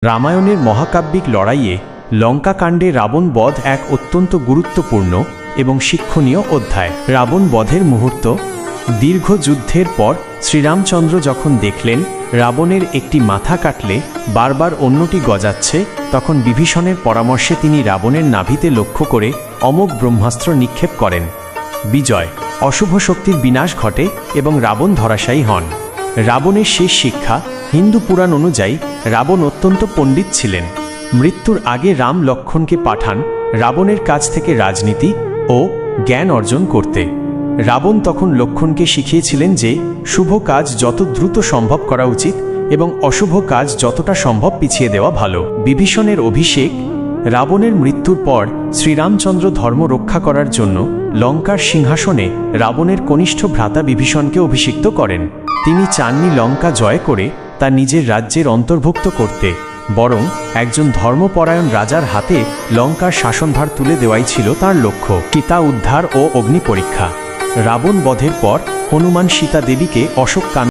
রামায়ণের মহাকাব্যিক লড়াইয়ে লঙ্কাকাণ্ডে রাবণ বধ এক অত্যন্ত গুরুত্বপূর্ণ এবং শিক্ষণীয় অধ্যায়। রাবণ বধের মুহূর্ত। দীর্ঘ যুদ্ধের পর শ্রীরামচন্দ্র যখন দেখলেন রাবণের একটি মাথা কাটলে বারবার অন্যটি গজাচ্ছে, তখন বিভীষণের পরামর্শে তিনি রাবণের নাভিতে লক্ষ্য করে অমোঘ ব্রহ্মাস্ত্র নিক্ষেপ করেন। বিজয়। অশুভ শক্তির বিনাশ ঘটে এবং রাবণ ধরাশায়ী হন। রাবণের শেষ শিক্ষা। হিন্দু পুরাণ অনুযায়ী রাবণ অত্যন্ত পণ্ডিত ছিলেন। মৃত্যুর আগে রাম লক্ষ্মণকে পাঠান রাবণের কাছ থেকে রাজনীতি ও জ্ঞান অর্জন করতে। রাবণ তখন লক্ষ্মণকে শিখিয়েছিলেন যে শুভ কাজ যত দ্রুত সম্ভব করা উচিত এবং অশুভ কাজ যতটা সম্ভব পিছিয়ে দেওয়া ভালো। বিভীষণের অভিষেক। রাবণের মৃত্যুর পর শ্রীরামচন্দ্র ধর্ম রক্ষা করার জন্য লঙ্কার সিংহাসনে রাবণের কনিষ্ঠ ভ্রাতা বিভীষণকে অভিষিক্ত করেন। তিনি চাননি লঙ্কা জয় করে তা নিজের রাজ্যের অন্তর্ভুক্ত করতে, বরং একজন ধর্মপরায়ণ রাজার হাতে লঙ্কার শাসনভার তুলে দেওয়াই ছিল তার লক্ষ্য। সীতা উদ্ধার ও অগ্নি পরীক্ষা। রাবণ বধের পর হনুমান সীতা দেবীকে অশোক